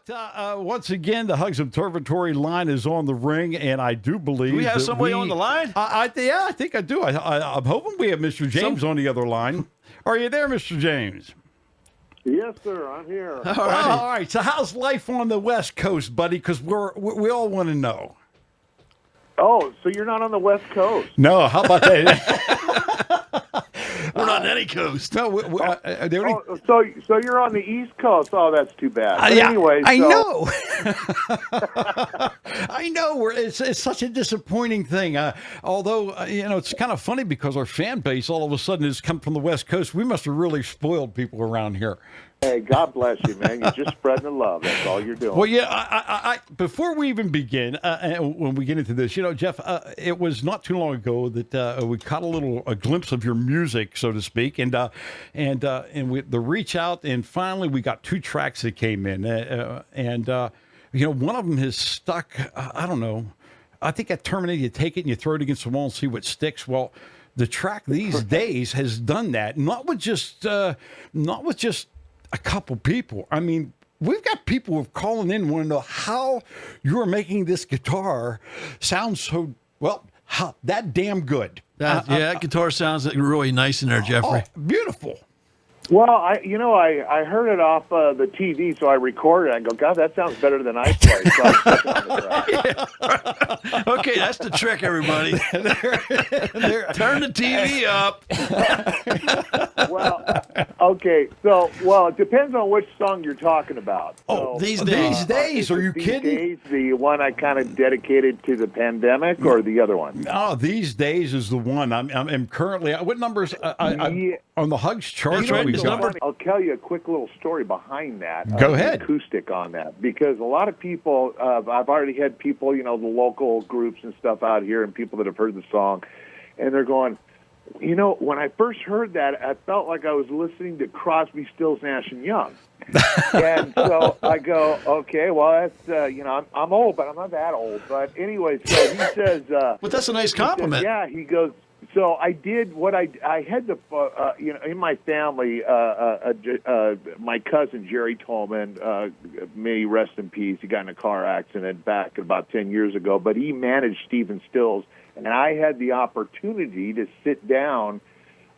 Once again, the Hugs Observatory line is on the ring, and I do believe we have somebody on the line? I think I do. I'm hoping we have Mr. James on the other line. Are you there, Mr. James? Yes, sir. I'm here. All right. All right. So how's life on the West Coast, buddy? Because we all want to know. Oh, so you're not on the West Coast? No, how about that? We're not on any coast. No, the only, So you're on the East Coast. Oh, that's too bad. But yeah, anyway, I so, know. I know. It's such a disappointing thing. Although, it's kind of funny because our fan base all of a sudden has come from the West Coast. We must have really spoiled people around here. Hey, God bless you, man. You're just spreading the love. That's all you're doing. Well, yeah, I before we even begin, when we get into this, Jeff, it was not too long ago that we caught a glimpse of your music, so to speak, and the reach out, and finally we got 2 tracks that came in, one of them has stuck. I don't know. I think at Terminator, you take it and you throw it against the wall and see what sticks. Well, the track these days has done that, not with just a couple people. I mean, we've got people who are calling in and want to know how you're making this guitar sound so, that damn good. That guitar sounds really nice in there, Jeffrey. Oh, beautiful. Well, I heard it off the TV, so I recorded it. I go, God, that sounds better than I play. So I stuck it on the track. Okay, that's the trick, everybody. Turn the TV up. Well, it depends on which song you're talking about. Oh, So, these days. These days, are you these kidding? Days, the one I kind of dedicated to the pandemic, or the other one? Oh, these days is the one. I'm currently. What numbers? On the Hugs chart? That's right, we the got? number. I'll tell you a quick little story behind that. Go ahead. Acoustic on that, because a lot of people, I've already had people, the local groups and stuff out here, and people that have heard the song, and they're going, when I first heard that, I felt like I was listening to Crosby, Stills, Nash and Young. And so I go, okay, well, that's, I'm old, but I'm not that old. But anyway, so he says... But that's a nice compliment. He goes, so I did what I had to, in my family, my cousin Jerry Tolman, may he rest in peace. He got in a car accident back about 10 years ago, but he managed Stephen Stills, and I had the opportunity to sit down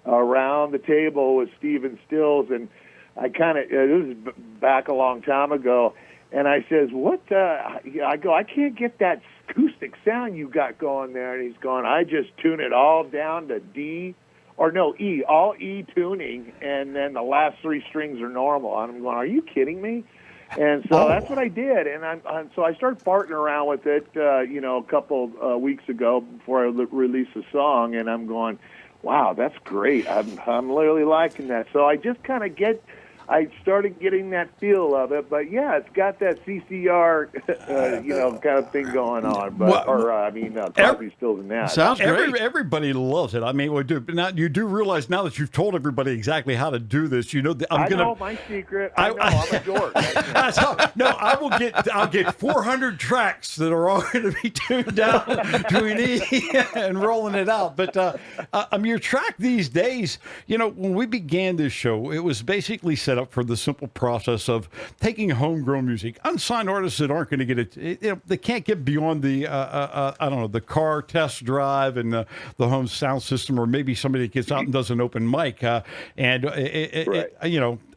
around the table with Stephen Stills, and I kind of, this was back a long time ago, and I says, I go, I can't get that acoustic sound you got going there. And he's going, I just tune it all down to E, all E tuning, and then the last 3 strings are normal. And I'm going, are you kidding me? And so that's what I did, and so I started farting around with it, a couple weeks ago before I released the song, and I'm going, wow, that's great. I'm really liking that. So I just kind of I started getting that feel of it, but yeah, it's got that CCR, kind of thing going on. But Crosby, Stills and Nash. Sounds great. Everybody loves it. I mean, but now you do realize now that you've told everybody exactly how to do this. I know my secret. I'm a dork. I'll get 400 tracks that are all going to be tuned down to an E and rolling it out. But your track these days, when we began this show, it was basically set up for the simple process of taking homegrown music, unsigned artists that aren't going to get it. They can't get beyond the the car test drive and the home sound system, or maybe somebody that gets out and does an open mic.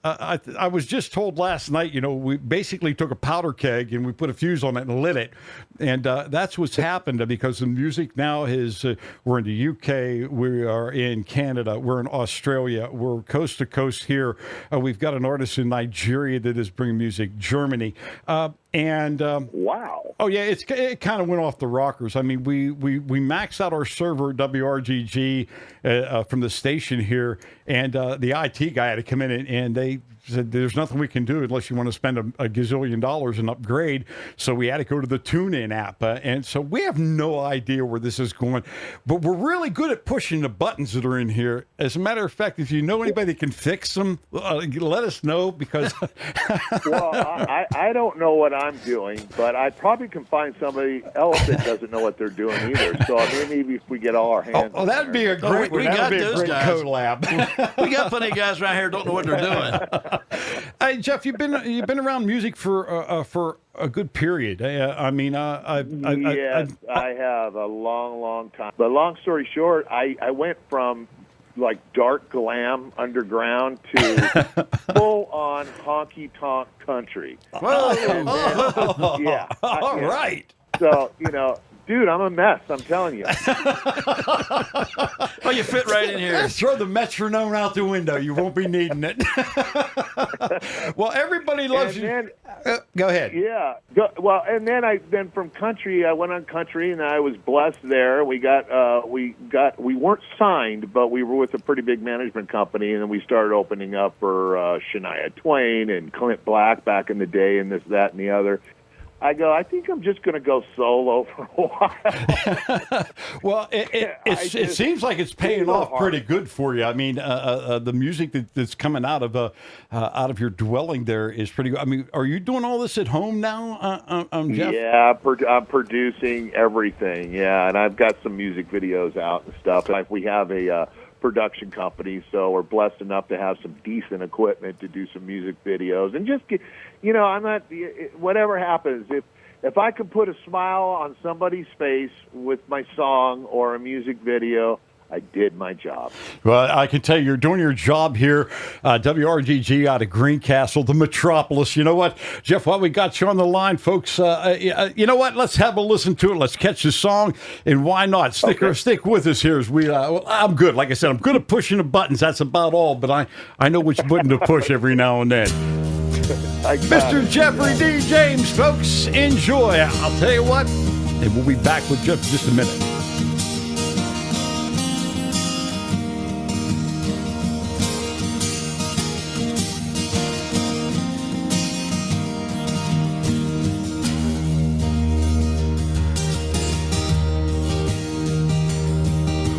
I was just told last night, we basically took a powder keg and we put a fuse on it and lit it. And that's what's happened, because the music now is, we're in the UK, we are in Canada, we're in Australia, we're coast to coast here. We've got an artist in Nigeria that is bringing music, Germany. Wow. Oh, yeah, it kind of went off the rockers. I mean, we maxed out our server at WRGG from the station here, and the IT guy had to come in and they said, there's nothing we can do unless you want to spend a gazillion dollars and upgrade. So we had to go to the TuneIn app. And so we have no idea where this is going. But we're really good at pushing the buttons that are in here. As a matter of fact, if you know anybody that can fix them, let us know, because... Well, I don't know what I'm doing, but I probably can find somebody else that doesn't know what they're doing either. So maybe if we get all our hands Oh, that'd be a great, we got those guys. collab. We got plenty of guys right here who don't know what they're doing. Hey, Jeff, you've been around music for a good period. I mean, Yes, I have a long time. But long story short, I went from like dark glam underground to full on honky tonk country. Whoa. Yeah. all right. So, dude, I'm a mess, I'm telling you. Oh, you fit right in here. Throw the metronome out the window. You won't be needing it. Well, everybody loves And you. then- Go ahead. Yeah. Well, and then from country, I went on country, and I was blessed there. We weren't signed, but we were with a pretty big management company, and then we started opening up for Shania Twain and Clint Black back in the day, and this, that, and the other. I think I'm just going to go solo for a while. Well, it seems like it's paying off pretty good for you. I mean, the music that's coming out of your dwelling there is pretty good. I mean, are you doing all this at home now, Jeff? Yeah, I'm producing everything. Yeah, and I've got some music videos out and stuff. Like we have a production company, so we're blessed enough to have some decent equipment to do some music videos and just get, I'm not, whatever happens, if I can put a smile on somebody's face with my song or a music video, I did my job. Well, I can tell you, you're doing your job here. WRGG out of Greencastle, the metropolis. You know what, Jeff, while we got you on the line, folks, you know what? Let's have a listen to it. Let's catch the song, and why not? Stick with us here as we, well, I'm good. Like I said, I'm good at pushing the buttons. That's about all, but I know which button to push every now and then. Mr. Jeffrey D. James, folks, enjoy. I'll tell you what, and we'll be back with Jeff in just a minute.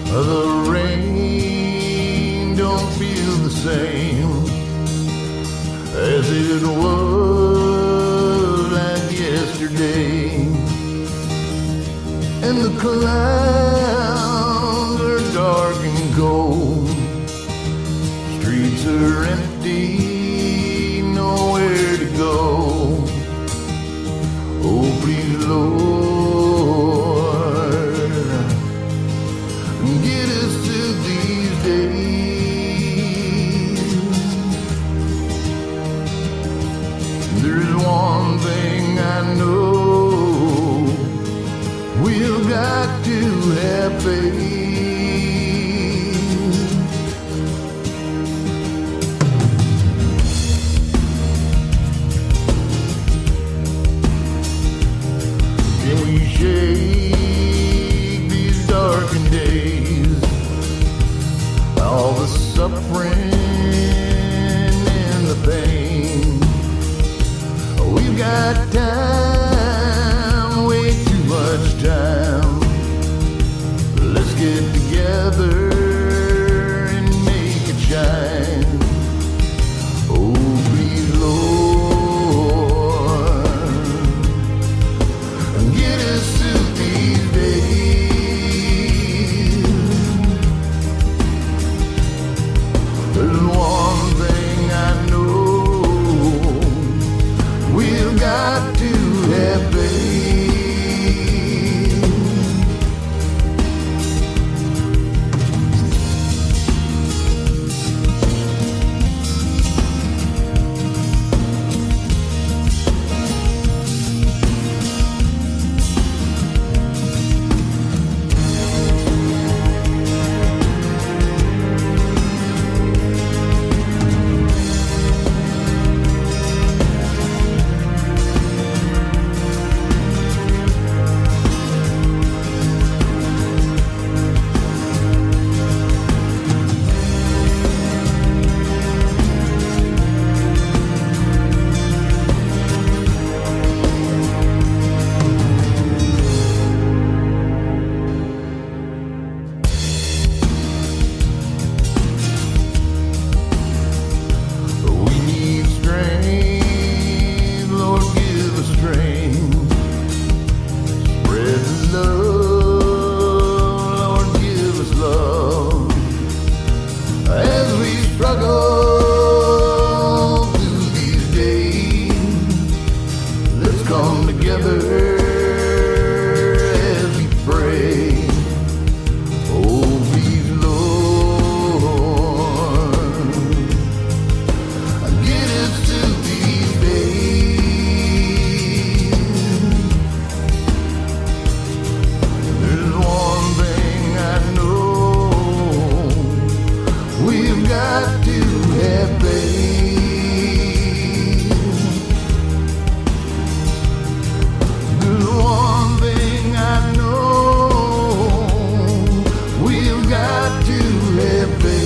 The rain don't feel the same as it was like yesterday, and the clouds are dark and cold. Streets are empty, nowhere to go. Oh, please, Lord, get us through these days. There's one thing I know, we've got to have faith. Can we shake these darkened days? All the suffering and the pain. We've got time, way too much time. Let's get together and make it shine. Oh, please, Lord, get us through these days. There's one thing I know, we've got to have faith. come together as we pray. Oh, please, Lord, get us through these days. There's one thing I know, we've got to have faith. There's one thing I know, we've got to have faith.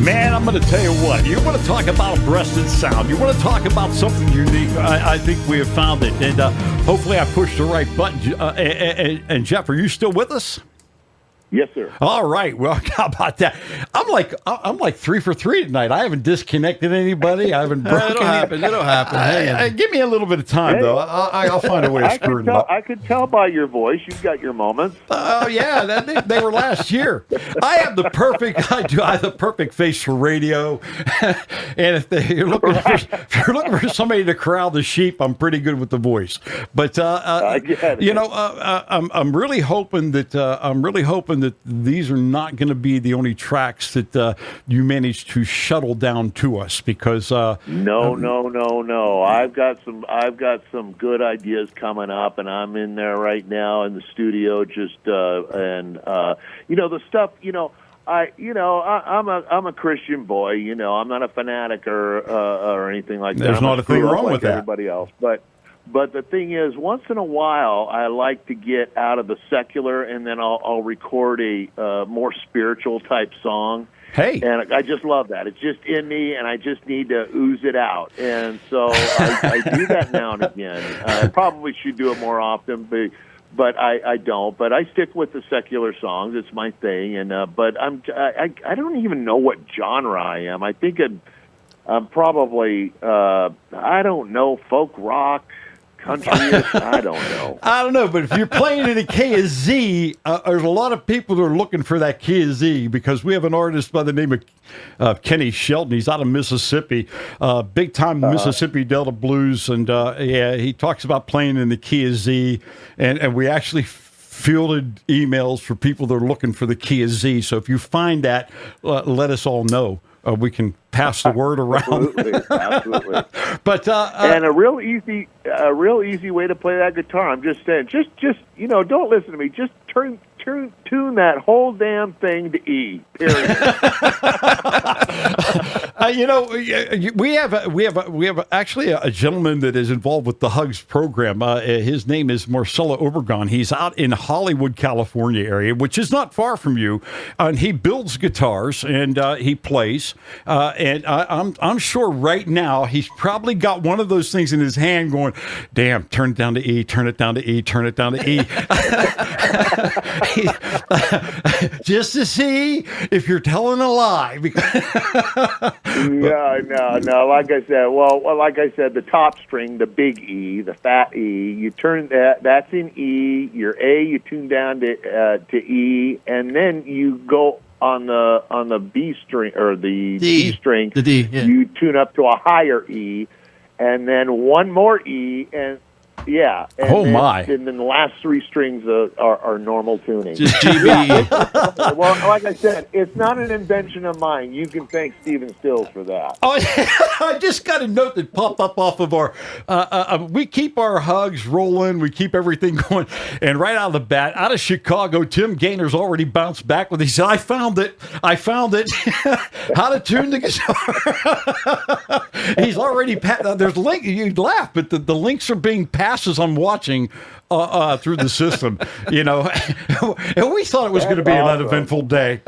Man, I'm going to tell you what. You want to talk about a breasted sound. You want to talk about something unique. I think we have found it. And hopefully I pushed the right button. And Jeff, are you still with us? Yes, sir. All right. Well, how about that? I'm like 3 for 3 tonight. I haven't disconnected anybody. I haven't broken It'll happen. It'll happen. Hang on. Give me a little bit of time, though. I'll find a way to screw it up. I could tell by your voice you've got your moments. Oh yeah, they were last year. I have the perfect face for radio, and if you're looking for somebody to corral the sheep, I'm pretty good with the voice. But you know, I'm really hoping that these are not going to be the only tracks that you managed to shuttle down to us, because No. I've got some good ideas coming up, and I'm in there right now in the studio. The stuff. I'm a Christian boy. I'm not a fanatic or anything like that. There's not a thing wrong with that. Everybody else, But the thing is, once in a while, I like to get out of the secular, and then I'll record a more spiritual type song. Hey. And I just love that. It's just in me, and I just need to ooze it out. And so I do that now and again. I probably should do it more often, but I don't. But I stick with the secular songs. It's my thing. And but I don't even know what genre I am. I think I'm probably I don't know, folk rock. Country, I don't know. I don't know, but if you're playing in a key of Z, there's a lot of people that are looking for that key of Z, because we have an artist by the name of Kenny Shelton. He's out of Mississippi, big time Mississippi Delta blues, and he talks about playing in the key of Z, and we actually fielded emails for people that are looking for the key of Z. So if you find that, let us all know. We can pass the word around. Absolutely. But and a real easy way to play that guitar. I'm just saying, just don't listen to me. Just tune that whole damn thing to E. Period. We have actually a gentleman that is involved with the Hugs program. His name is Marcelo Obregon. He's out in Hollywood, California area, which is not far from you. And he builds guitars and he plays. And I'm sure right now he's probably got one of those things in his hand going, damn, turn it down to E, turn it down to E, turn it down to E. Just to see if you're telling a lie. No. Like I said, the top string, the big E, the fat E, you turn that's in E. Your A, you tune down to E, and then you go on the B string or the D string. The D, yeah. You tune up to a higher E, and then one more E, and yeah. And my! And then the last 3 strings are normal tuning. Just GB. Well, like I said, it's not an invention of mine. You can thank Stephen Stills for that. Oh, I just got a note that popped up off of our. We keep our Hugs rolling. We keep everything going. And right out of the bat, out of Chicago, Tim Gaynor's already bounced back with. He said, "I found it. How to tune the guitar." He's already. There's link. You'd laugh, but the links are being passed as I'm watching through the system, you know. And we thought it was going to be an uneventful day.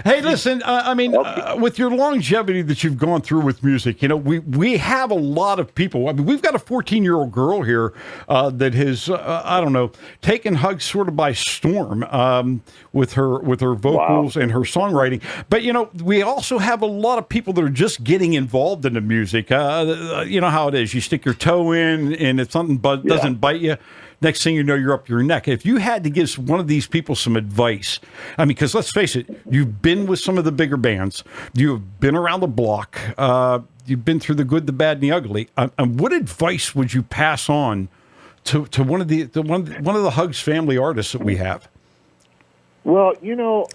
Hey, listen, I mean, with your longevity that you've gone through with music, you know, we have a lot of people. I mean, we've got a 14-year-old girl here that has, I don't know, taken Hugs sort of by storm with her vocals and her songwriting. But, you know, we also have a lot of people that are just getting involved in the music. You know how it is. You stick your toe in, and if something doesn't bite you, next thing you know, you're up your neck. If you had to give one of these people some advice, I mean, because let's face it, you've been with some of the bigger bands, you've been around the block, you've been through the good, the bad, and the ugly. What advice would you pass on to one of the Hugs family artists that we have? Well, you know,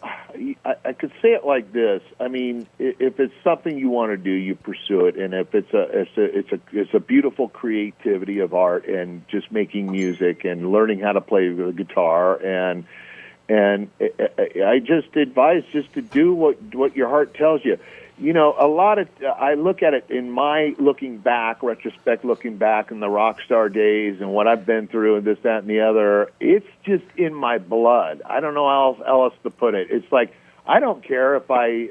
I could say it like this. I mean, if it's something you want to do, you pursue it, and if it's a beautiful creativity of art and just making music and learning how to play the guitar, and I just advise just to do what your heart tells you. You know, a lot of I look at it in my looking back in the rock star days and what I've been through and this, that, and the other. It's just in my blood. I don't know how else to put it. It's like I don't care if I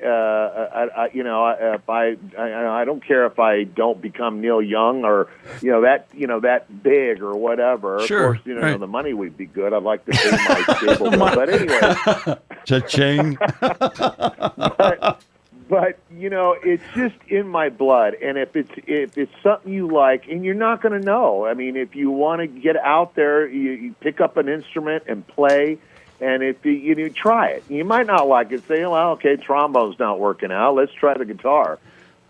don't care if I don't become Neil Young or that big or whatever. Sure, of course, right. The money would be good. I'd like to pay my stable bill, but anyway, cha-ching. But you know, it's just in my blood, and if it's something you like, and you're not going to know. I mean, if you want to get out there, you pick up an instrument and play, and if you try it, you might not like it. Say, well, okay, trombone's not working out. Let's try the guitar.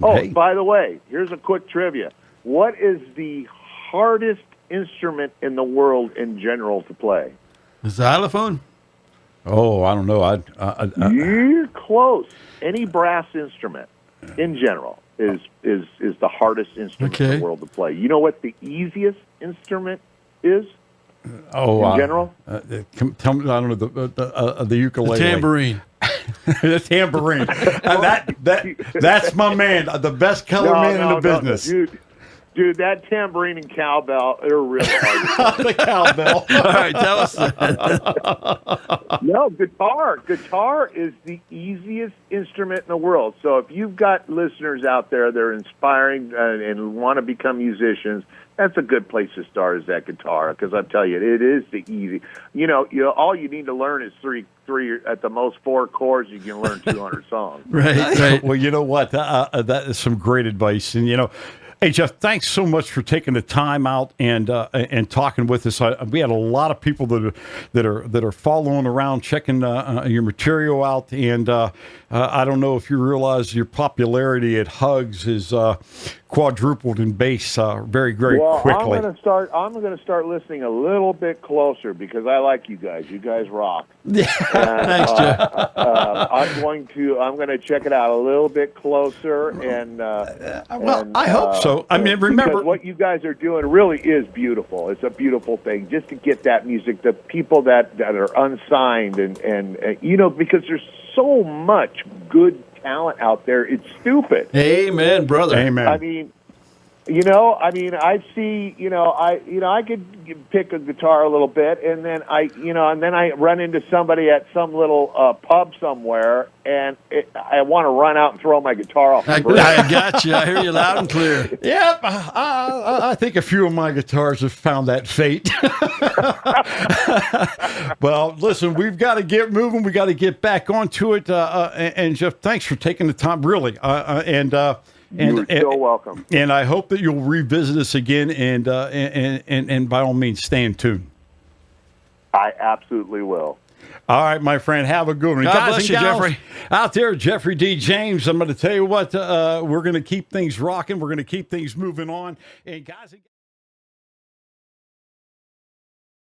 Oh, Hey. By the way, here's a quick trivia: what is the hardest instrument in the world in general to play? The xylophone? Oh, I don't know. You're close. Any brass instrument, in general, is the hardest instrument in the world to play. You know what the easiest instrument is? In general, tell me. I don't know the ukulele, The tambourine. the tambourine. That's my man, the best color man in the business. Dude, that tambourine and cowbell are really hard. The cowbell. All right, tell us that. No, guitar. Guitar is the easiest instrument in the world. So if you've got listeners out there that are inspiring and want to become musicians, that's a good place to start is that guitar. Because I tell you, it is the easy. You know, all you need to learn is three at the most 4 chords. You can learn 200 songs. Right. Well, you know what? That is some great advice, and you know. Hey, Jeff, thanks so much for taking the time out and talking with us. We had a lot of people that are following around, checking your material out, and I don't know if you realize your popularity at Hugs is quadrupled in bass very quickly. I'm going to start listening a little bit closer because I like you guys. You guys rock. Thanks, Jeff. I'm going to check it out a little bit closer, and I hope so. I mean, remember because what you guys are doing really is beautiful. It's a beautiful thing just to get that music, the people that are unsigned, and you know, because there's so much good talent out there. It's stupid. Amen, brother. Amen. I mean, I see, I could pick a guitar a little bit, and then I run into somebody at some little pub somewhere, and I want to run out and throw my guitar off. I got you. I hear you loud and clear. Yep, I think a few of my guitars have found that fate. Well, listen, we've got to get moving. We got to get back onto it. And Jeff, thanks for taking the time, really. You're so welcome. And I hope that you'll revisit us again, and by all means, stay in tune. I absolutely will. All right, my friend, have a good one. God Guys bless and you, gals Jeffrey. out there, Jeffrey D. James, I'm going to tell you what, we're going to keep things rocking. We're going to keep things moving on. And guys and